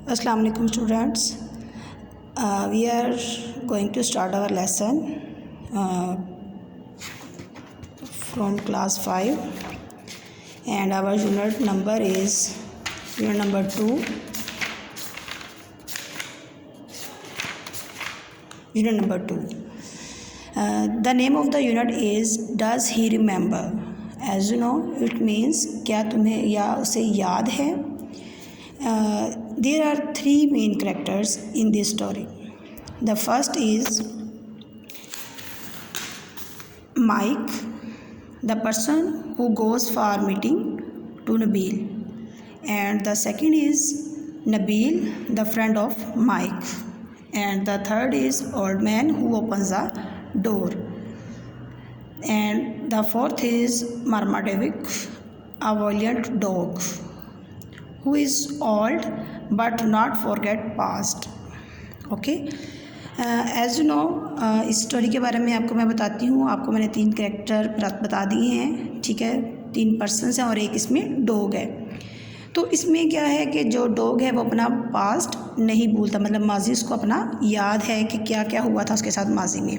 Assalamu alaikum students. We are going to start our lesson from class 5 and our unit number is unit number 2. Unit number 2. The name of the unit is Does He Remember? As you know, it means क्या तुम्हें या उसे याद है. There are three main characters in this story. The first is Mike, the person who goes for meeting to Nabil, and the second is Nabil, the friend of Mike, and the third is old man who opens the door, and the fourth is Marmaduke, a valiant dog who is old but not forget past. Okay, as you know, इस story के बारे में आपको मैं बताती हूँ. आपको मैंने 3 कैरेक्टर बता दिए हैं, ठीक है. 3 पर्सन्स हैं और एक इसमें डॉग है. तो इसमें क्या है कि जो डॉग है वो अपना पास्ट नहीं भूलता, मतलब माजी उसको अपना याद है कि क्या क्या हुआ था उसके साथ माजी में.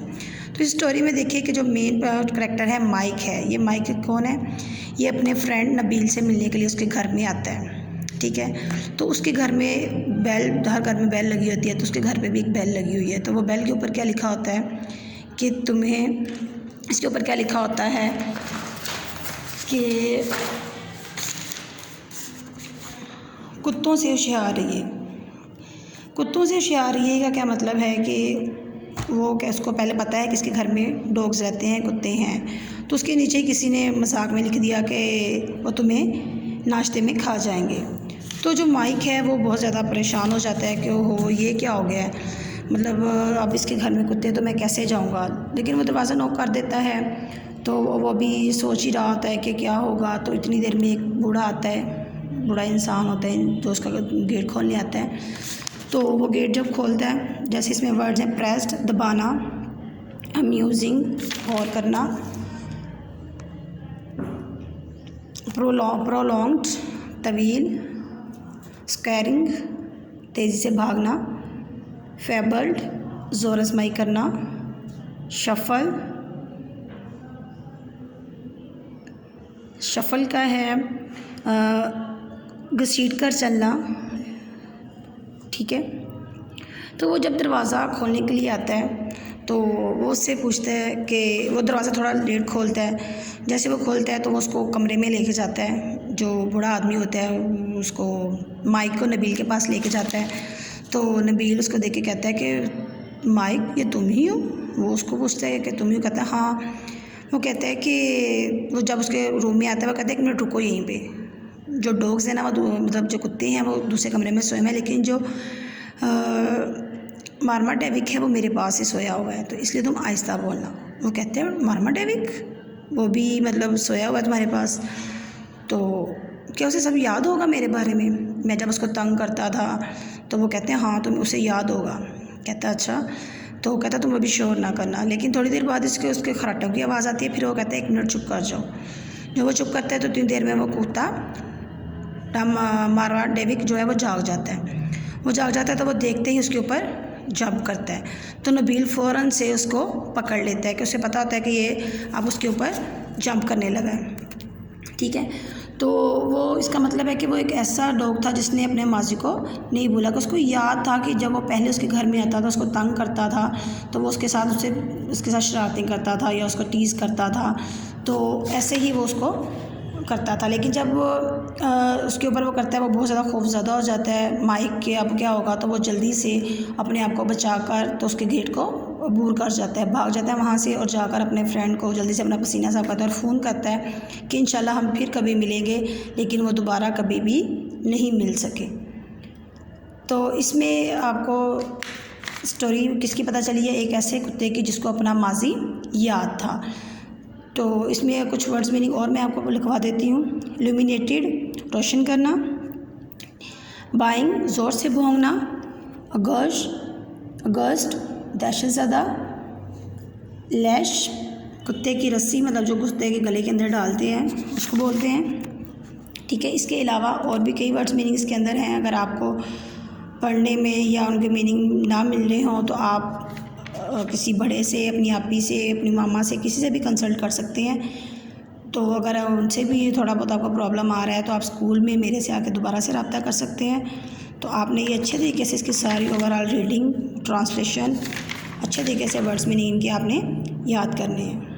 तो इस स्टोरी में देखिए कि जो मेन कैरेक्टर है माइक है. ये माइक कौन है? ये अपने फ्रेंड नबील से मिलने के लिए उसके घर में आता है, ठीक है. तो उसके घर में बेल, हर घर में बेल लगी होती है, तो उसके घर पे भी एक बेल लगी हुई है. तो वो बेल के ऊपर क्या लिखा होता है कि तुम्हें, इसके ऊपर क्या लिखा होता है कि कुत्तों से होशियार रहिए. कुत्तों से होशियार रहिए का क्या मतलब है कि वो क्या, उसको पहले पता है कि इसके घर में डॉग्स रहते हैं, कुत्ते हैं. तो उसके नीचे किसी ने मजाक में लिख दिया कि वो तुम्हें नाश्ते में खा जाएंगे. तो जो माइक है वो बहुत ज़्यादा परेशान हो जाता है कि ओहो ये क्या हो गया है, मतलब अब इसके घर में कुत्ते, तो मैं कैसे जाऊंगा. लेकिन वो दरवाज़ा नॉक कर देता है. तो वो भी सोच ही रहा होता है कि क्या होगा. तो इतनी देर में एक बूढ़ा आता है, बूढ़ा इंसान होता है जो उसका गेट खोलने आता है. तो वो गेट जब खोलता है, जैसे इसमें वर्ड्स हैं प्रेस्ड, दबाना, अम्यूजिंग, और करना, प्रोलॉन्ग्ड, तवील, स्कैरिंग, तेज़ी से भागना, फेबल्ड, ज़ोर आजमाई करना, शफल, शफल का है घसीट कर चलना, ठीक है. तो वो जब दरवाज़ा खोलने के लिए आता है तो वो उससे पूछता है कि वो दरवाज़ा थोड़ा लेट खोलता है. जैसे वो खोलता है तो वो उसको कमरे में लेके जाता है. जो बूढ़ा आदमी होता है उसको, माइक को नबील के पास लेके जाता है. तो नबील उसको देख के कहता है कि माइक ये तुम ही हो? वो उसको पूछता है कि तुम ही हो? कहता है हाँ. वो कहता है कि वो जब उसके रूम में आता है वो कहता है कि मिनट रुको यहीं पे. जो डॉग्स हैं ना, वो मतलब जो कुत्ते हैं वो दूसरे कमरे में सोए हैं, लेकिन जो मार्माडेविक है वो मेरे पास ही सोया हुआ है, तो इसलिए तुम आहिस्ता बोलना. वो कहते हैं मार्माडेविक, वो भी मतलब सोया हुआ है तुम्हारे पास, तो क्या उसे सब याद होगा मेरे बारे में, मैं जब उसको तंग करता था. तो वो कहते हैं हाँ तुम्हें उसे याद होगा. कहता अच्छा. तो कहता तुम अभी शोर ना करना. लेकिन थोड़ी देर बाद उसके खराटों की आवाज़ आती है. फिर वो कहता है 1 मिनट चुप कर जाओ. जब वो चुप करता है तो 3 देर में वो कुत्ता मार्माडेविक जो है वो जाग जाता है. वो जाग जाता है तो वो देखते ही उसके ऊपर जंप करता है. तो नबील फ़ौरन से उसको पकड़ लेता है कि उसे पता होता है कि ये अब उसके ऊपर जंप करने लगा है, ठीक है. तो वो, इसका मतलब है कि वो एक ऐसा डॉग था जिसने अपने माजी को नहीं भूला, कि उसको याद था कि जब वो पहले उसके घर में आता था, उसको तंग करता था, तो वो उसके साथ शरारतें करता था या उसको टीज़ करता था. तो ऐसे ही वो उसको करता था. लेकिन जब वो उसके ऊपर वो करता है, वो बहुत ज़्यादा खौफज़दा हो जाता है माइक के अब क्या होगा. तो वो जल्दी से अपने आप को बचाकर तो उसके गेट को अबूर कर जाता है, भाग जाता है वहाँ से, और जाकर अपने फ्रेंड को जल्दी से अपना पसीना साफ करता है और फ़ोन करता है कि इंशाल्लाह हम फिर कभी मिलेंगे. लेकिन वो दोबारा कभी भी नहीं मिल सके. तो इसमें आपको स्टोरी किसकी पता चली है? एक ऐसे कुत्ते की जिसको अपना माजी याद था. तो इसमें कुछ वर्ड्स मीनिंग और मैं आपको लिखवा देती हूँ. इल्यूमिनेटेड, रोशन करना, बाइंग, ज़ोर से भौंकना, अगस्ट, दहशत ज़दा, लैश, कुत्ते की रस्सी, मतलब जो कुत्ते के गले के अंदर डालते हैं उसको बोलते हैं, ठीक है. इसके अलावा और भी कई वर्ड्स मीनिंग इसके अंदर हैं. अगर आपको पढ़ने में या उनके मीनिंग ना मिल रहे हों तो आप किसी बड़े से, अपनी आपी से, अपनी मामा से, किसी से भी कंसल्ट कर सकते हैं। तो अगर उनसे भी थोड़ा बहुत आपको प्रॉब्लम आ रहा है तो आप स्कूल में मेरे से आके दोबारा से रब्ता कर सकते हैं। तो आपने ये अच्छे तरीके से इसकी सारी ओवरऑल रीडिंग, ट्रांसलेशन अच्छे तरीके से वर्ड्स मीनिंग के आपने याद करने हैं।